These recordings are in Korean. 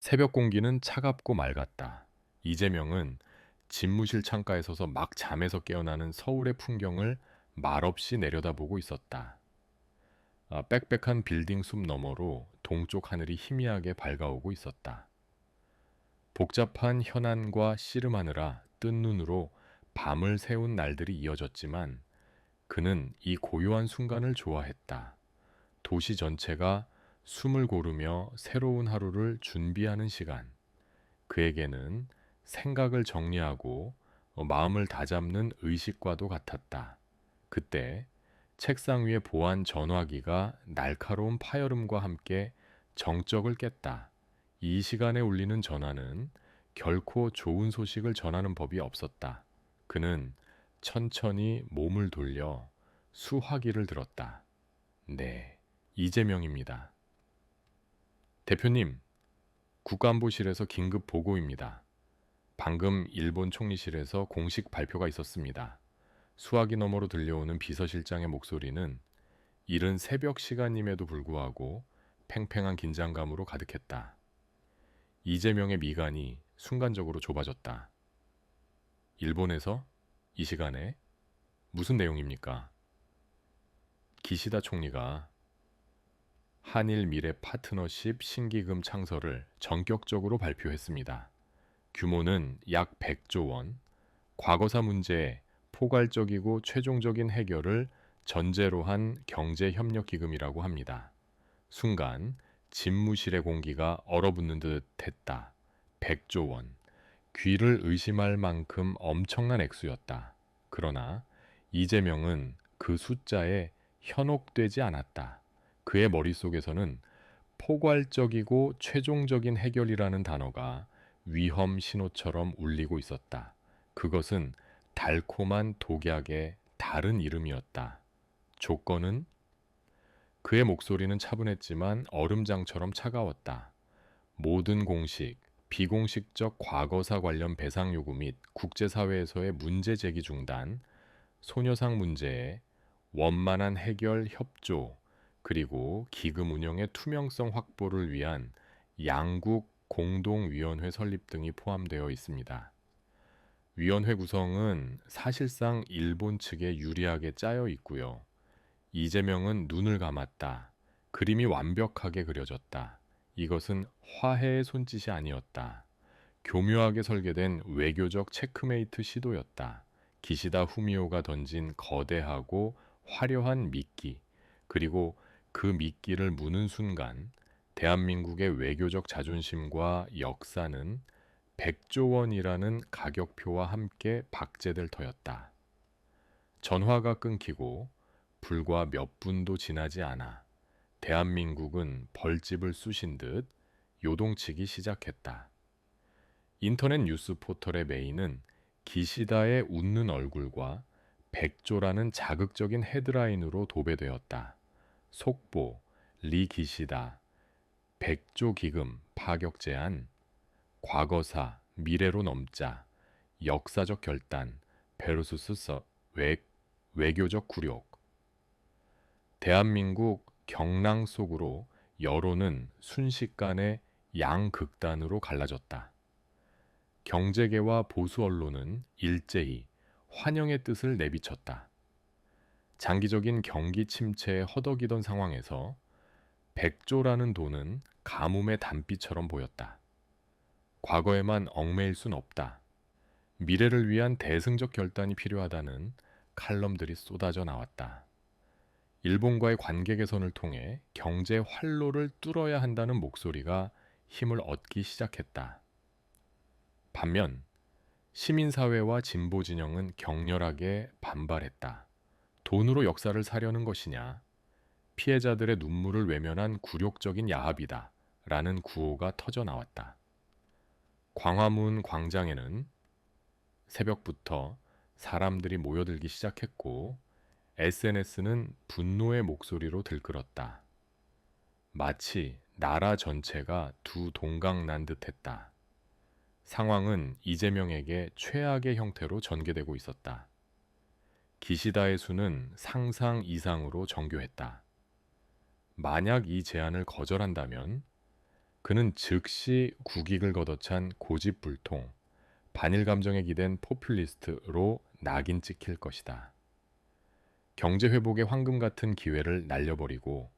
새벽 공기는 차갑고 맑았다. 이재명은 집무실 창가에 서서 막 잠에서 깨어나는 서울의 풍경을 말없이 내려다보고 있었다. 빽빽한 빌딩 숲 너머로 동쪽 하늘이 희미하게 밝아오고 있었다. 복잡한 현안과 씨름하느라 뜬 눈으로 밤을 새운 날들이 이어졌지만 그는 이 고요한 순간을 좋아했다. 도시 전체가 숨을 고르며 새로운 하루를 준비하는 시간. 그에게는 생각을 정리하고 마음을 다잡는 의식과도 같았다. 그때 책상 위에 보안 전화기가 날카로운 파열음과 함께 정적을 깼다. 이 시간에 울리는 전화는 결코 좋은 소식을 전하는 법이 없었다. 그는 천천히 몸을 돌려 수화기를 들었다. 네, 이재명입니다. 대표님, 국가안보실에서 긴급 보고입니다. 방금 일본 총리실에서 공식 발표가 있었습니다. 수화기 너머로 들려오는 비서실장의 목소리는 이른 새벽 시간임에도 불구하고 팽팽한 긴장감으로 가득했다. 이재명의 미간이 순간적으로 좁아졌다. 일본에서? 이 시간에? 무슨 내용입니까? 기시다 총리가 한일 미래 파트너십 신기금 창설을 전격적으로 발표했습니다. 규모는 약 100조 원, 과거사 문제의 포괄적이고 최종적인 해결을 전제로 한 경제협력기금이라고 합니다. 순간 집무실의 공기가 얼어붙는 듯 했다. 100조 원. 귀를 의심할 만큼 엄청난 액수였다. 그러나 이재명은 그 숫자에 현혹되지 않았다. 그의 머릿속에서는 포괄적이고 최종적인 해결이라는 단어가 위험 신호처럼 울리고 있었다. 그것은 달콤한 독약의 다른 이름이었다. 조건은? 그의 목소리는 차분했지만 얼음장처럼 차가웠다. 모든 공식, 비공식적 과거사 관련 배상 요구 및 국제사회에서의 문제 제기 중단, 소녀상 문제의 원만한 해결 협조, 그리고 기금 운영의 투명성 확보를 위한 양국 공동위원회 설립 등이 포함되어 있습니다. 위원회 구성은 사실상 일본 측에 유리하게 짜여 있고요. 이재명은 눈을 감았다. 그림이 완벽하게 그려졌다. 이것은 화해의 손짓이 아니었다. 교묘하게 설계된 외교적 체크메이트 시도였다. 기시다 후미오가 던진 거대하고 화려한 미끼, 그리고 그 미끼를 무는 순간 대한민국의 외교적 자존심과 역사는 100조 원이라는 가격표와 함께 박제될 터였다. 전화가 끊기고 불과 몇 분도 지나지 않아 대한민국은 벌집을 쑤신 듯 요동치기 시작했다. 인터넷 뉴스 포털의 메인은 기시다의 웃는 얼굴과 백조라는 자극적인 헤드라인으로 도배되었다. 속보, 리 기시다, 백조 기금 파격 제안, 과거사, 미래로 넘자, 역사적 결단, 베르수스 외교적 굴욕. 대한민국 경랑 속으로 여론은 순식간에 양극단으로 갈라졌다. 경제계와 보수 언론은 일제히 환영의 뜻을 내비쳤다. 장기적인 경기 침체에 허덕이던 상황에서 100조라는 돈은 가뭄의 단비처럼 보였다. 과거에만 얽매일 순 없다. 미래를 위한 대승적 결단이 필요하다는 칼럼들이 쏟아져 나왔다. 일본과의 관계 개선을 통해 경제 활로를 뚫어야 한다는 목소리가 힘을 얻기 시작했다. 반면 시민사회와 진보 진영은 격렬하게 반발했다. 돈으로 역사를 사려는 것이냐? 피해자들의 눈물을 외면한 굴욕적인 야합이다. 라는 구호가 터져 나왔다. 광화문 광장에는 새벽부터 사람들이 모여들기 시작했고 SNS는 분노의 목소리로 들끓었다. 마치 나라 전체가 두 동강 난 듯했다. 상황은 이재명에게 최악의 형태로 전개되고 있었다. 기시다의 수는 상상 이상으로 정교했다. 만약 이 제안을 거절한다면 그는 즉시 국익을 걷어찬 고집불통, 반일 감정에 기댄 포퓰리스트로 낙인 찍힐 것이다. 경제 회복의 황금 같은 기회를 날려버리고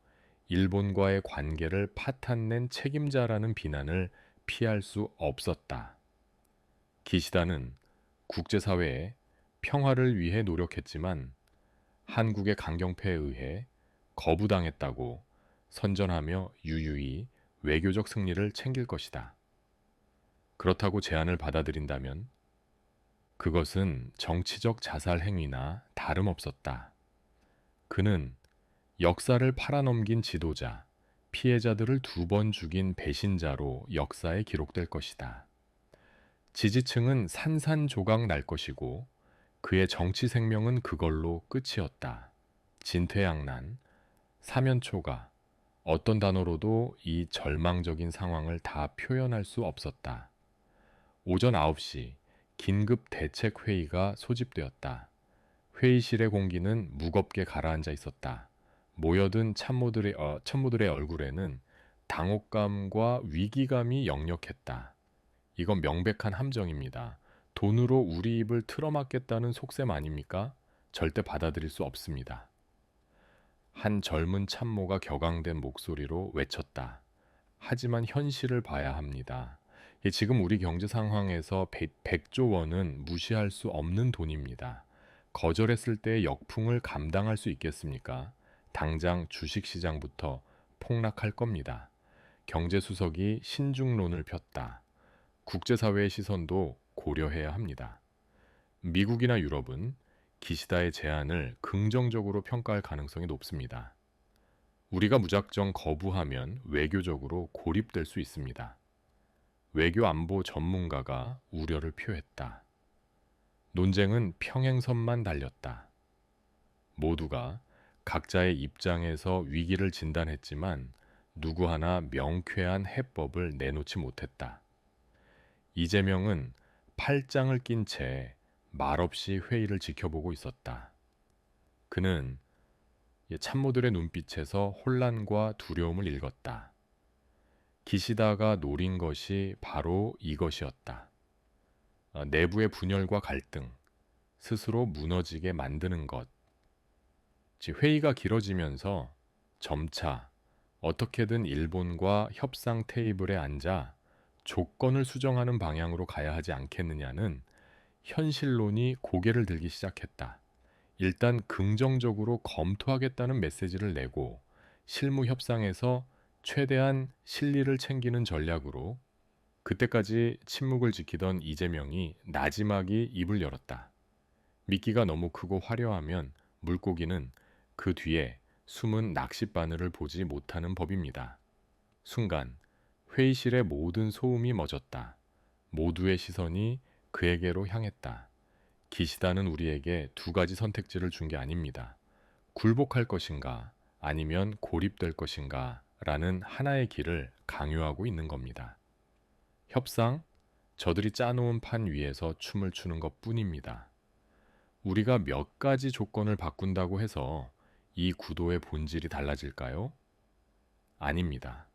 일본과의 관계를 파탄낸 책임자라는 비난을 피할 수 없었다. 기시다는 국제사회에 평화를 위해 노력했지만 한국의 강경패에 의해 거부당했다고 선전하며 유유히 외교적 승리를 챙길 것이다. 그렇다고 제안을 받아들인다면 그것은 정치적 자살 행위나 다름없었다. 그는 역사를 팔아넘긴 지도자, 피해자들을 2번 죽인 배신자로 역사에 기록될 것이다. 지지층은 산산조각 날 것이고 그의 정치 생명은 그걸로 끝이었다. 진퇴양난, 사면초가, 어떤 단어로도 이 절망적인 상황을 다 표현할 수 없었다. 오전 9시 긴급 대책회의가 소집되었다. 회의실의 공기는 무겁게 가라앉아 있었다. 모여든 참모들의 얼굴에는 당혹감과 위기감이 역력했다. 이건 명백한 함정입니다. 돈으로 우리 입을 틀어막겠다는 속셈 아닙니까? 절대 받아들일 수 없습니다. 한 젊은 참모가 격앙된 목소리로 외쳤다. 하지만 현실을 봐야 합니다. 지금 우리 경제 상황에서 100조 원은 무시할 수 없는 돈입니다. 거절했을 때의 역풍을 감당할 수 있겠습니까? 당장 주식시장부터 폭락할 겁니다. 경제수석이 신중론을 폈다. 국제사회의 시선도 고려해야 합니다. 미국이나 유럽은 기시다의 제안을 긍정적으로 평가할 가능성이 높습니다. 우리가 무작정 거부하면 외교적으로 고립될 수 있습니다. 외교안보 전문가가 우려를 표했다. 논쟁은 평행선만 달렸다. 모두가 각자의 입장에서 위기를 진단했지만 누구 하나 명쾌한 해법을 내놓지 못했다. 이재명은 팔짱을 낀 채 말없이 회의를 지켜보고 있었다. 그는 참모들의 눈빛에서 혼란과 두려움을 읽었다. 기시다가 노린 것이 바로 이것이었다. 내부의 분열과 갈등, 스스로 무너지게 만드는 것. 회의가 길어지면서 점차 어떻게든 일본과 협상 테이블에 앉아 조건을 수정하는 방향으로 가야 하지 않겠느냐는 현실론이 고개를 들기 시작했다. 일단 긍정적으로 검토하겠다는 메시지를 내고 실무 협상에서 최대한 실리를 챙기는 전략으로 그때까지 침묵을 지키던 이재명이 나지막이 입을 열었다. 미끼가 너무 크고 화려하면 물고기는 그 뒤에 숨은 낚싯바늘을 보지 못하는 법입니다. 순간 회의실의 모든 소음이 멎었다. 모두의 시선이 그에게로 향했다. 기시다는 우리에게 2가지 선택지를 준 게 아닙니다. 굴복할 것인가 아니면 고립될 것인가 라는 하나의 길을 강요하고 있는 겁니다. 협상, 저들이 짜놓은 판 위에서 춤을 추는 것 뿐입니다. 우리가 몇 가지 조건을 바꾼다고 해서 이 구도의 본질이 달라질까요? 아닙니다.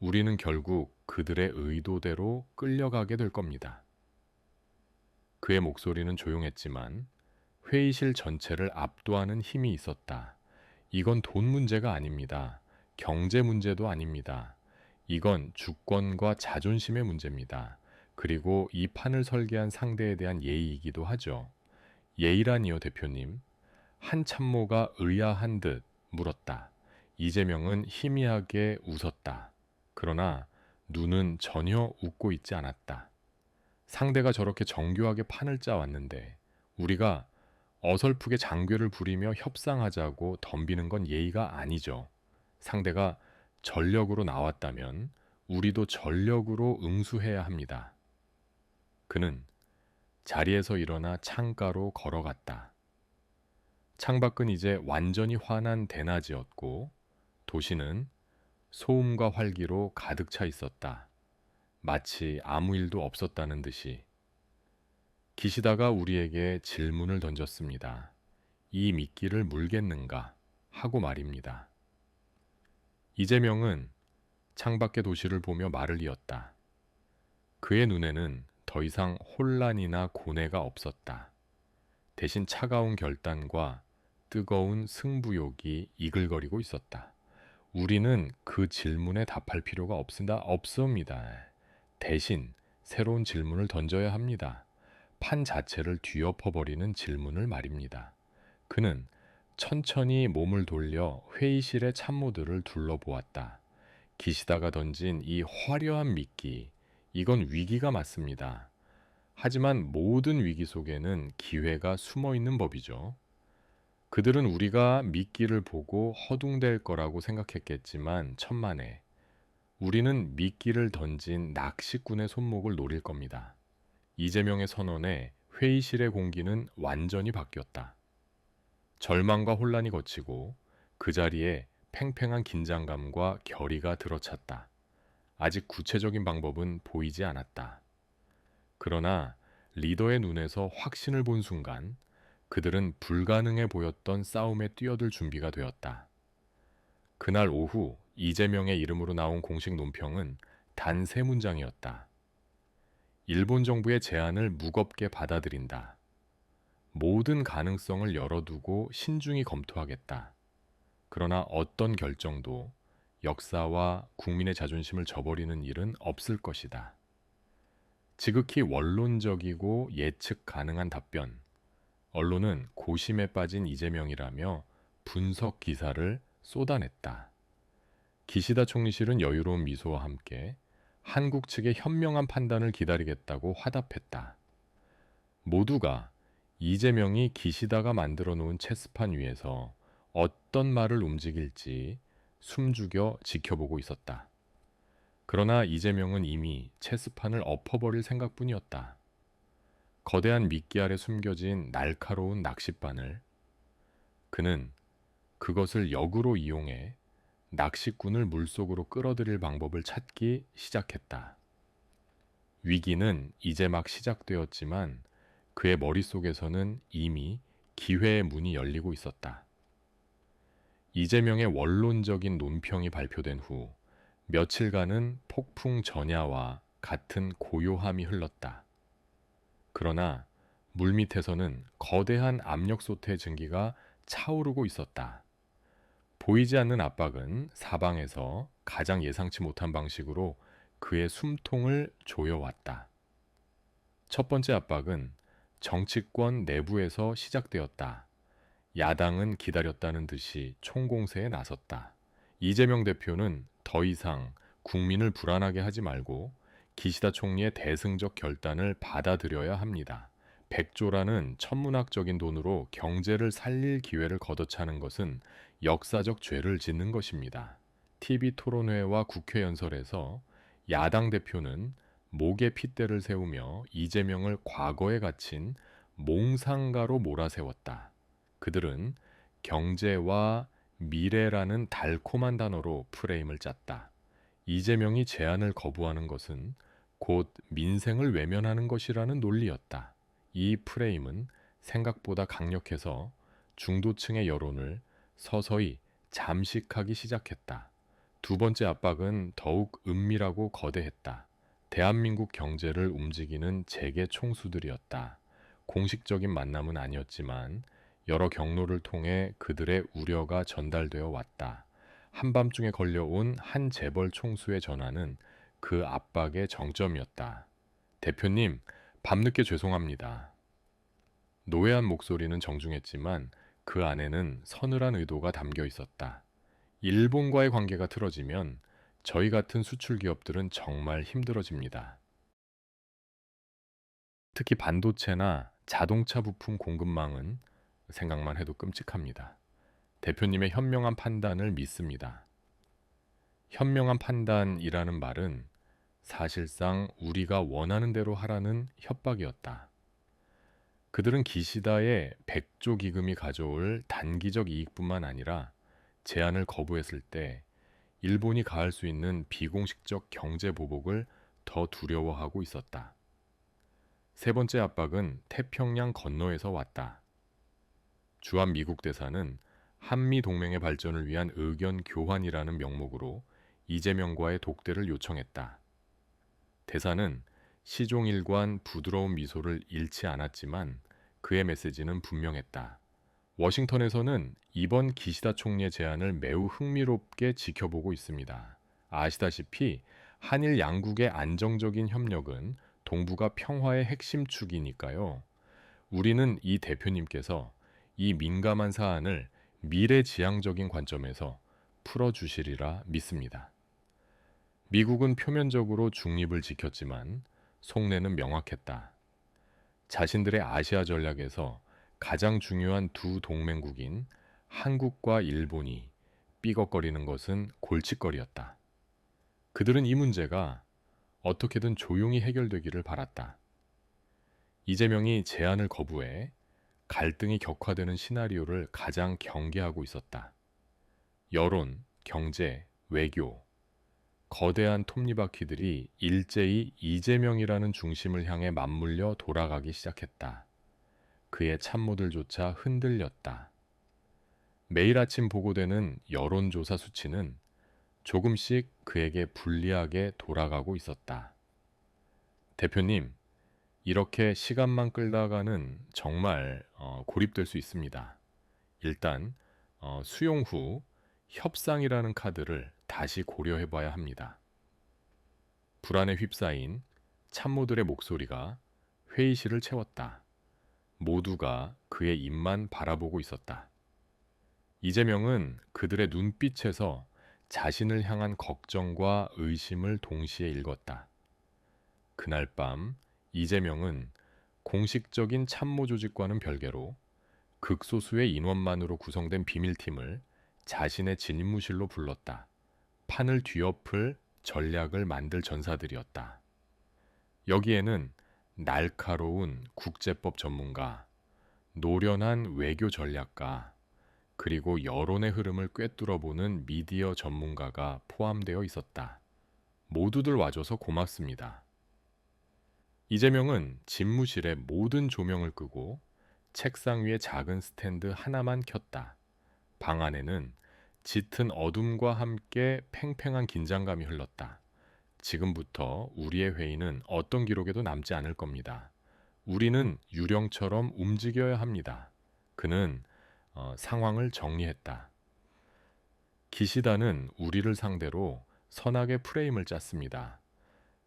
우리는 결국 그들의 의도대로 끌려가게 될 겁니다. 그의 목소리는 조용했지만 회의실 전체를 압도하는 힘이 있었다. 이건 돈 문제가 아닙니다. 경제 문제도 아닙니다. 이건 주권과 자존심의 문제입니다. 그리고 이 판을 설계한 상대에 대한 예의이기도 하죠. 예의라니요, 대표님? 한 참모가 의아한 듯 물었다. 이재명은 희미하게 웃었다. 그러나 눈은 전혀 웃고 있지 않았다. 상대가 저렇게 정교하게 판을 짜왔는데 우리가 어설프게 장괴를 부리며 협상하자고 덤비는 건 예의가 아니죠. 상대가 전력으로 나왔다면 우리도 전력으로 응수해야 합니다. 그는 자리에서 일어나 창가로 걸어갔다. 창밖은 이제 완전히 환한 대낮이었고 도시는 소음과 활기로 가득 차 있었다. 마치 아무 일도 없었다는 듯이. 기시다가 우리에게 질문을 던졌습니다. 이 미끼를 물겠는가 하고 말입니다. 이재명은 창밖의 도시를 보며 말을 이었다. 그의 눈에는 더 이상 혼란이나 고뇌가 없었다. 대신 차가운 결단과 뜨거운 승부욕이 이글거리고 있었다. 우리는 그 질문에 답할 필요가 없습니다. 대신 새로운 질문을 던져야 합니다. 판 자체를 뒤엎어버리는 질문을 말입니다. 그는 천천히 몸을 돌려 회의실의 참모들을 둘러보았다. 기시다가 던진 이 화려한 미끼, 이건 위기가 맞습니다. 하지만 모든 위기 속에는 기회가 숨어 있는 법이죠. 그들은 우리가 미끼를 보고 허둥댈 거라고 생각했겠지만 천만에 우리는 미끼를 던진 낚시꾼의 손목을 노릴 겁니다. 이재명의 선언에 회의실의 공기는 완전히 바뀌었다. 절망과 혼란이 걷히고 그 자리에 팽팽한 긴장감과 결의가 들어찼다. 아직 구체적인 방법은 보이지 않았다. 그러나 리더의 눈에서 확신을 본 순간 그들은 불가능해 보였던 싸움에 뛰어들 준비가 되었다. 그날 오후 이재명의 이름으로 나온 공식 논평은 단 3문장이었다. 일본 정부의 제안을 무겁게 받아들인다. 모든 가능성을 열어두고 신중히 검토하겠다. 그러나 어떤 결정도 역사와 국민의 자존심을 저버리는 일은 없을 것이다. 지극히 원론적이고 예측 가능한 답변. 언론은 고심에 빠진 이재명이라며 분석 기사를 쏟아냈다. 기시다 총리실은 여유로운 미소와 함께 한국 측의 현명한 판단을 기다리겠다고 화답했다. 모두가 이재명이 기시다가 만들어 놓은 체스판 위에서 어떤 말을 움직일지 숨죽여 지켜보고 있었다. 그러나 이재명은 이미 체스판을 엎어버릴 생각뿐이었다. 거대한 미끼 아래 숨겨진 날카로운 낚싯바늘. 그는 그것을 역으로 이용해 낚시꾼을 물속으로 끌어들일 방법을 찾기 시작했다. 위기는 이제 막 시작되었지만 그의 머릿속에서는 이미 기회의 문이 열리고 있었다. 이재명의 원론적인 논평이 발표된 후 며칠간은 폭풍 전야와 같은 고요함이 흘렀다. 그러나 물밑에서는 거대한 압력 솥의 증기가 차오르고 있었다. 보이지 않는 압박은 사방에서 가장 예상치 못한 방식으로 그의 숨통을 조여왔다. 첫 번째 압박은 정치권 내부에서 시작되었다. 야당은 기다렸다는 듯이 총공세에 나섰다. 이재명 대표는 더 이상 국민을 불안하게 하지 말고 기시다 총리의 대승적 결단을 받아들여야 합니다. 100조라는 천문학적인 돈으로 경제를 살릴 기회를 걷어차는 것은 역사적 죄를 짓는 것입니다. TV 토론회와 국회 연설에서 야당 대표는 목에 핏대를 세우며 이재명을 과거에 갇힌 몽상가로 몰아세웠다. 그들은 경제와 미래라는 달콤한 단어로 프레임을 짰다. 이재명이 제안을 거부하는 것은 곧 민생을 외면하는 것이라는 논리였다. 이 프레임은 생각보다 강력해서 중도층의 여론을 서서히 잠식하기 시작했다. 두 번째 압박은 더욱 은밀하고 거대했다. 대한민국 경제를 움직이는 재계 총수들이었다. 공식적인 만남은 아니었지만 여러 경로를 통해 그들의 우려가 전달되어 왔다. 한밤중에 걸려온 한 재벌 총수의 전화는 그 압박의 정점이었다. 대표님, 밤늦게 죄송합니다. 노회한 목소리는 정중했지만 그 안에는 서늘한 의도가 담겨 있었다. 일본과의 관계가 틀어지면 저희 같은 수출 기업들은 정말 힘들어집니다. 특히 반도체나 자동차 부품 공급망은 생각만 해도 끔찍합니다. 대표님의 현명한 판단을 믿습니다. 현명한 판단이라는 말은 사실상 우리가 원하는 대로 하라는 협박이었다. 그들은 기시다의 100조 기금이 가져올 단기적 이익뿐만 아니라 제안을 거부했을 때 일본이 가할 수 있는 비공식적 경제 보복을 더 두려워하고 있었다. 세 번째 압박은 태평양 건너에서 왔다. 주한 미국 대사는 한미 동맹의 발전을 위한 의견 교환이라는 명목으로 이재명과의 독대를 요청했다. 대사는 시종일관 부드러운 미소를 잃지 않았지만 그의 메시지는 분명했다. 워싱턴에서는 이번 기시다 총리의 제안을 매우 흥미롭게 지켜보고 있습니다. 아시다시피 한일 양국의 안정적인 협력은 동북아 평화의 핵심 축이니까요. 우리는 이 대표님께서 이 민감한 사안을 미래지향적인 관점에서 풀어주시리라 믿습니다. 미국은 표면적으로 중립을 지켰지만 속내는 명확했다. 자신들의 아시아 전략에서 가장 중요한 두 동맹국인 한국과 일본이 삐걱거리는 것은 골칫거리였다. 그들은 이 문제가 어떻게든 조용히 해결되기를 바랐다. 이재명이 제안을 거부해 갈등이 격화되는 시나리오를 가장 경계하고 있었다. 여론, 경제, 외교, 거대한 톱니바퀴들이 일제히 이재명이라는 중심을 향해 맞물려 돌아가기 시작했다. 그의 참모들조차 흔들렸다. 매일 아침 보고되는 여론조사 수치는 조금씩 그에게 불리하게 돌아가고 있었다. 대표님, 이렇게 시간만 끌다가는 정말 고립될 수 있습니다. 일단 수용 후 협상이라는 카드를 다시 고려해봐야 합니다. 불안에 휩싸인 참모들의 목소리가 회의실을 채웠다. 모두가 그의 입만 바라보고 있었다. 이재명은 그들의 눈빛에서 자신을 향한 걱정과 의심을 동시에 읽었다. 그날 밤 이재명은 공식적인 참모 조직과는 별개로 극소수의 인원만으로 구성된 비밀팀을 자신의 진입무실로 불렀다. 판을 뒤엎을 전략을 만들 전사들이었다. 여기에는 날카로운 국제법 전문가, 노련한 외교 전략가, 그리고 여론의 흐름을 꿰뚫어보는 미디어 전문가가 포함되어 있었다. 모두들 와줘서 고맙습니다. 이재명은 집무실의 모든 조명을 끄고 책상 위에 작은 스탠드 하나만 켰다. 방 안에는 짙은 어둠과 함께 팽팽한 긴장감이 흘렀다. 지금부터 우리의 회의는 어떤 기록에도 남지 않을 겁니다. 우리는 유령처럼 움직여야 합니다. 그는 상황을 정리했다. 기시다는 우리를 상대로 선악의 프레임을 짰습니다.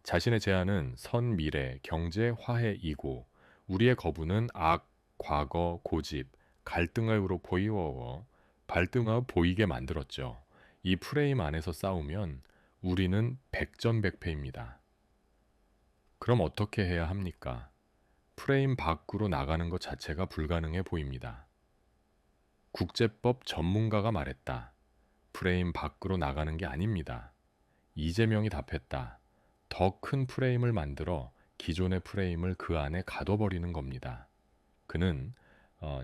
자신의 제안은 선미래, 경제, 화해이고 우리의 거부는 악, 과거, 고집, 갈등으로 발등하여 보이게 만들었죠. 이 프레임 안에서 싸우면 우리는 백전백패입니다. 그럼 어떻게 해야 합니까? 프레임 밖으로 나가는 것 자체가 불가능해 보입니다. 국제법 전문가가 말했다. 프레임 밖으로 나가는 게 아닙니다. 이재명이 답했다. 더 큰 프레임을 만들어 기존의 프레임을 그 안에 가둬버리는 겁니다. 그는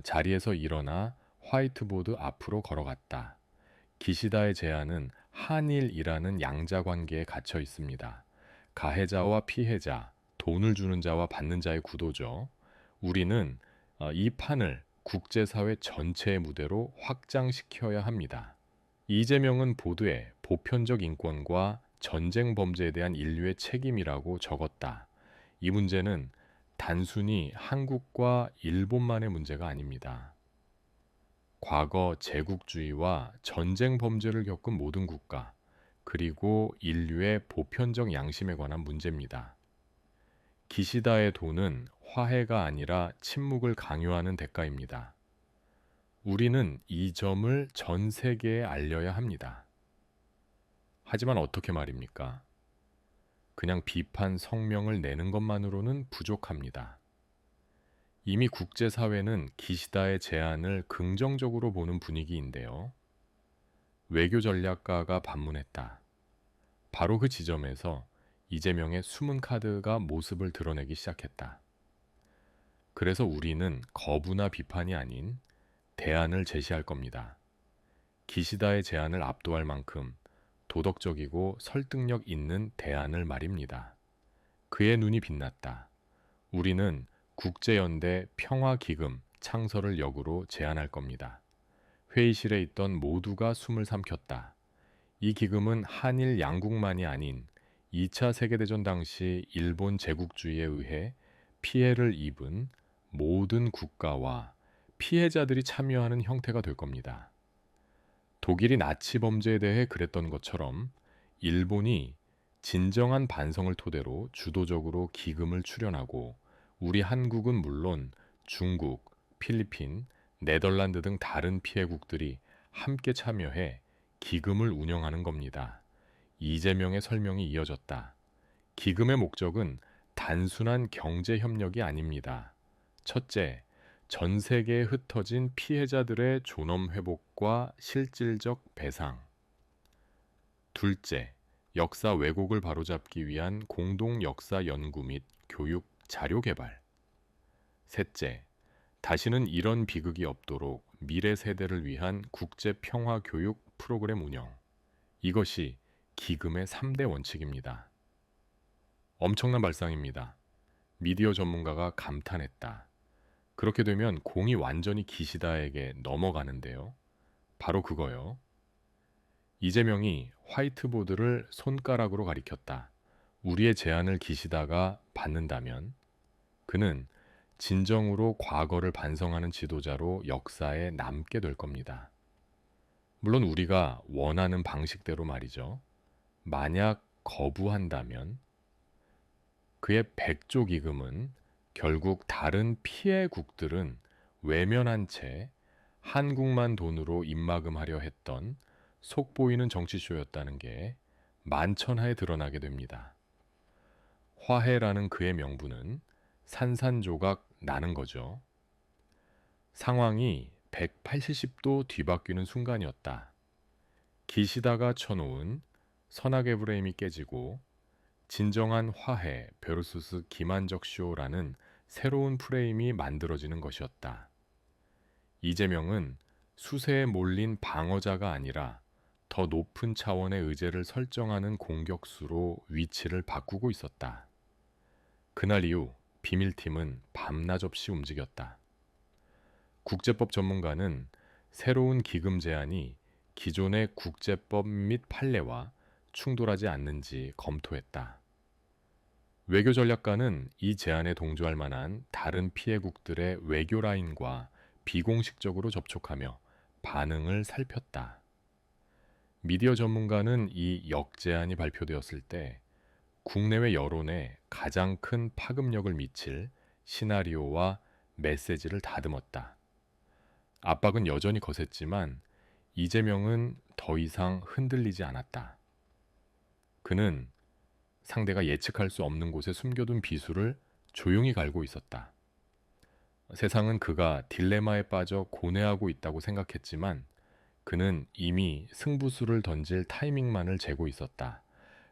자리에서 일어나 화이트보드 앞으로 걸어갔다. 기시다의 제안은 한일이라는 양자관계에 갇혀 있습니다. 가해자와 피해자, 돈을 주는 자와 받는 자의 구도죠. 우리는 이 판을 국제사회 전체의 무대로 확장시켜야 합니다. 이재명은 보도에 보편적 인권과 전쟁 범죄에 대한 인류의 책임이라고 적었다. 이 문제는 단순히 한국과 일본만의 문제가 아닙니다. 과거 제국주의와 전쟁 범죄를 겪은 모든 국가, 그리고 인류의 보편적 양심에 관한 문제입니다. 기시다의 돈은 화해가 아니라 침묵을 강요하는 대가입니다. 우리는 이 점을 전 세계에 알려야 합니다. 하지만 어떻게 말입니까? 그냥 비판 성명을 내는 것만으로는 부족합니다. 이미 국제사회는 기시다의 제안을 긍정적으로 보는 분위기인데요. 외교 전략가가 반문했다. 바로 그 지점에서 이재명의 숨은 카드가 모습을 드러내기 시작했다. 그래서 우리는 거부나 비판이 아닌 대안을 제시할 겁니다. 기시다의 제안을 압도할 만큼 도덕적이고 설득력 있는 대안을 말입니다. 그의 눈이 빛났다. 우리는 국제연대 평화기금 창설을 역으로 제안할 겁니다. 회의실에 있던 모두가 숨을 삼켰다. 이 기금은 한일 양국만이 아닌 2차 세계대전 당시 일본 제국주의에 의해 피해를 입은 모든 국가와 피해자들이 참여하는 형태가 될 겁니다. 독일이 나치 범죄에 대해 그랬던 것처럼 일본이 진정한 반성을 토대로 주도적으로 기금을 출연하고 우리 한국은 물론 중국, 필리핀, 네덜란드 등 다른 피해국들이 함께 참여해 기금을 운영하는 겁니다. 이재명의 설명이 이어졌다. 기금의 목적은 단순한 경제 협력이 아닙니다. 첫째, 전 세계에 흩어진 피해자들의 존엄 회복과 실질적 배상. 둘째, 역사 왜곡을 바로잡기 위한 공동 역사 연구 및 교육 자료 개발. 셋째, 다시는 이런 비극이 없도록 미래 세대를 위한 국제 평화 교육 프로그램 운영. 이것이 기금의 3대 원칙입니다. 엄청난 발상입니다. 미디어 전문가가 감탄했다. 그렇게 되면 공이 완전히 기시다에게 넘어가는데요. 바로 그거요. 이재명이 화이트보드를 손가락으로 가리켰다. 우리의 제안을 기시다가 받는다면 그는 진정으로 과거를 반성하는 지도자로 역사에 남게 될 겁니다. 물론 우리가 원하는 방식대로 말이죠. 만약 거부한다면 그의 백조 기금은 결국 다른 피해국들은 외면한 채 한국만 돈으로 입막음하려 했던 속보이는 정치쇼였다는 게 만천하에 드러나게 됩니다. 화해라는 그의 명분은 산산조각 나는 거죠. 상황이 180도 뒤바뀌는 순간이었다. 기시다가 쳐놓은 선악의 프레임이 깨지고 진정한 화해 베르수스 기만적 쇼라는 새로운 프레임이 만들어지는 것이었다. 이재명은 수세에 몰린 방어자가 아니라 더 높은 차원의 의제를 설정하는 공격수로 위치를 바꾸고 있었다. 그날 이후 비밀팀은 밤낮 없이 움직였다. 국제법 전문가는 새로운 기금 제안이 기존의 국제법 및 판례와 충돌하지 않는지 검토했다. 외교 전략가는 이 제안에 동조할 만한 다른 피해국들의 외교 라인과 비공식적으로 접촉하며 반응을 살폈다. 미디어 전문가는 이 역제안이 발표되었을 때 국내외 여론에 가장 큰 파급력을 미칠 시나리오와 메시지를 다듬었다. 압박은 여전히 거셌지만 이재명은 더 이상 흔들리지 않았다. 그는 상대가 예측할 수 없는 곳에 숨겨둔 비수를 조용히 갈고 있었다. 세상은 그가 딜레마에 빠져 고뇌하고 있다고 생각했지만 그는 이미 승부수를 던질 타이밍만을 재고 있었다.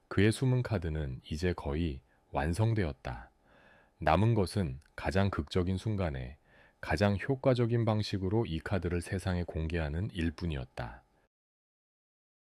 그의 숨은 카드는 이제 거의 완성되었다. 남은 것은 가장 극적인 순간에 가장 효과적인 방식으로 이 카드를 세상에 공개하는 일뿐이었다.